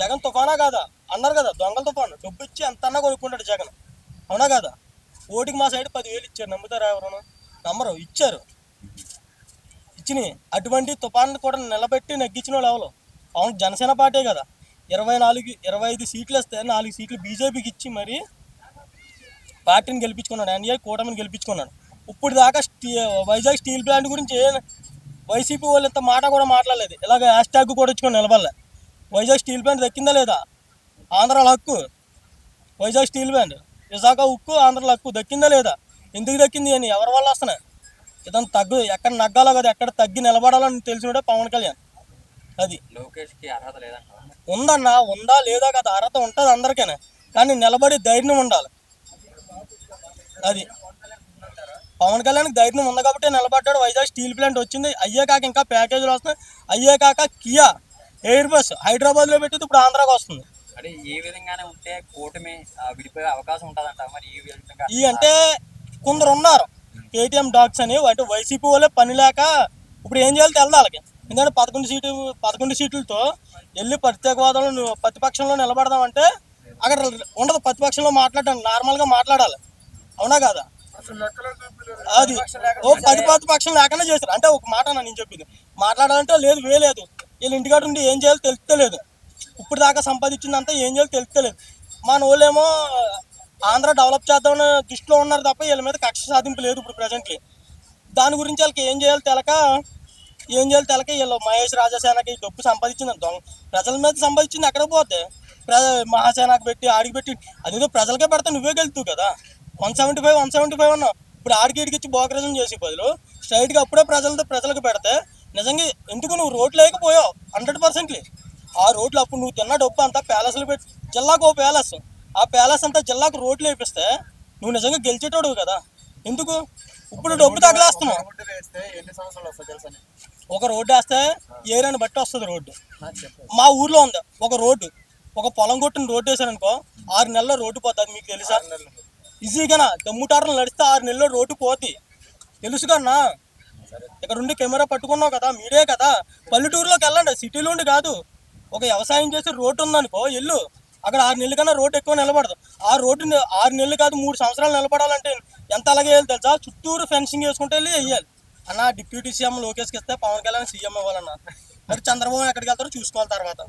జగన్ తుఫానా కాదా అన్నారు కదా, దొంగల తుఫాను. డబ్బు ఇచ్చి ఎంత అన్నా కొనుక్కుంటాడు జగన్, అవునా కాదా? ఓటికి మా సైడ్ 10,000 ఇచ్చారు, నమ్ముతారా ఎవరు? నమ్మరు. ఇచ్చారు, ఇచ్చినాయి. అటువంటి తుఫాను కూడా నిలబెట్టి నెగ్గించిన వాళ్ళు ఎవరు? అవును, జనసేన పార్టీ కదా. 25 సీట్లు వస్తే 4 సీట్లు బీజేపీకి ఇచ్చి మరి పార్టీని గెలిపించుకున్నాడు, ఎన్డీఏ కూటమిని గెలిపించుకున్నాడు. ఇప్పుడు దాకా వైజాగ్ స్టీల్ ప్లాంట్ గురించి వైసీపీ వాళ్ళు ఇంత మాట కూడా మాట్లాడలేదు. ఇలాగ హ్యాష్ ట్యాగ్ కూడా ఇచ్చుకొని నిలబడలే. వైజాగ్ స్టీల్ ప్లాంట్ దక్కిందా లేదా? ఆంధ్రాల హక్కు వైజాగ్ స్టీల్ ప్లాంట్, విశాఖ ఉక్కు ఆంధ్రాల హక్కు దక్కిందా లేదా? ఎందుకు దక్కింది అని ఎవరి వల్ల వస్తున్నాయి? ఇదంతా తగ్గు, ఎక్కడ నగ్గాలో కదా, ఎక్కడ తగ్గి నిలబడాలని తెలిసినడే పవన్ కళ్యాణ్. అది లోకేష్కి అర్హత లేదంట. ఉందన్నా, ఉందా లేదా కదా, అర్హత ఉంటుంది అందరికైనా, కానీ నిలబడి ధైర్యం ఉండాలి. అది పవన్ కళ్యాణ్కి ధైర్యం ఉంది కాబట్టి నిలబడ్డాడు. వైజాగ్ స్టీల్ ప్లాంట్ వచ్చింది, అయ్యే కాక ఇంకా ప్యాకేజీలు వస్తున్నాయి. అయ్యే కాక కియా ఎయిర్ బస్ హైదరాబాద్లో పెట్టింది, ఇప్పుడు ఆంధ్రాకి వస్తుంది. అంటే ఈ విధంగానే ఉంటే కూటమి విడిపోయే అవకాశం ఉంటుందంట. మరి ఈ విధంగా అంటే కొందరు ఉన్నారు కేటీఎం డాగ్స్ అని, అంటే వైసీపీ వాళ్ళే పని లేక ఇప్పుడు ఏం చేయాలి తెలదు వాళ్ళకి. ఎందుకంటే 11 సీట్లతో వెళ్ళి ప్రత్యేక హోదాలో నువ్వు ప్రతిపక్షంలో నిలబడదామంటే అక్కడ ఉండదు. ప్రతిపక్షంలో మాట్లాడడానికి నార్మల్గా మాట్లాడాలి, అవునా కాదా? అది ఓ ప్రతిపక్షం లేకుండా చేశారు. అంటే ఒక మాట నేను చెప్పింది, మాట్లాడాలంటే లేదు వేయలేదు. వీళ్ళు ఇంటికాడ ఉండి ఏం చేయాలో తెలుస్తలేదు. ఇప్పుడు దాకా సంపాదించిందంతా ఏం చేయాలో తెలుస్తలేదు. మన వాళ్ళేమో ఆంధ్ర డెవలప్ చేద్దామని దృష్టిలో ఉన్నారు తప్ప వీళ్ళ మీద కక్ష సాధింపు లేదు ఇప్పుడు ప్రజెంట్లీ. దాని గురించి వాళ్ళకి ఏం చేయాలో తెలక వీళ్ళు మహేష్ రాజాసేనకి డబ్బు సంపాదించింది దొంగ ప్రజల మీద సంపాదించింది ఎక్కడ పోతే మహాసేనకు పెట్టి ఆడికి పెట్టి అదేదో ప్రజలకే పెడితే నువ్వే గెలుతావు కదా. 175 అన్నావు, ఇప్పుడు ఆడికి ఇడికి బోకరేజం చేసే బదులు స్ట్రైట్గా అప్పుడే ప్రజలకు పెడితే నిజంగా ఎందుకు నువ్వు రోడ్లు లేకపోయావు 100%. ఆ రోడ్లు అప్పుడు నువ్వు తిన్న డబ్బు అంతా ప్యాలెస్లు పెట్టి, జిల్లాకు ఓ ప్యాలెస్, ఆ ప్యాలెస్ అంతా జిల్లాకు రోడ్లు వేపిస్తే నువ్వు నిజంగా గెలిచేటోడు కదా. ఎందుకు ఇప్పుడు డబ్బు తగలేస్తున్నావు? ఒక రోడ్డు వేస్తే ఏరియాని బట్టి వస్తుంది రోడ్డు. మా ఊర్లో ఉంది ఒక రోడ్డు, ఒక పొలం కొట్టిన రోడ్డు వేసారనుకో 6 నెలల్లో రోడ్డు పోతుంది. మీకు తెలుసా? ఈజీగానా దమ్ముటారులు నడిస్తే 6 నెలల్లో రోడ్డు పోతుంది, తెలుసు కన్నా. ఇక్కడ ఉండి కెమెరా పట్టుకున్నావు కదా, మీరే కదా. పల్లెటూరులోకి వెళ్ళండి, సిటీలో ఉండి కాదు. ఒక వ్యవసాయం చేసి రోడ్డు ఉందనుకో వెళ్ళు, అక్కడ 6 నెలల కన్నా రోడ్డు ఎక్కువ నిలబడదు. ఆ రోడ్డు 6 నెలలు కాదు 3 సంవత్సరాలు నిలబడాలంటే ఎంత అలాగే వేయాలి తెలుసా? చుట్టూరు ఫెన్సింగ్ వేసుకుంటే వెళ్ళి వెయ్యాలి అన్న. డిప్యూటీ సీఎం లోకేష్కి ఇస్తే పవన్ కళ్యాణ్ సీఎం ఇవ్వాలన్నా. మరి చంద్రబాబు ఎక్కడికి వెళ్తారో చూసుకోవాలి తర్వాత.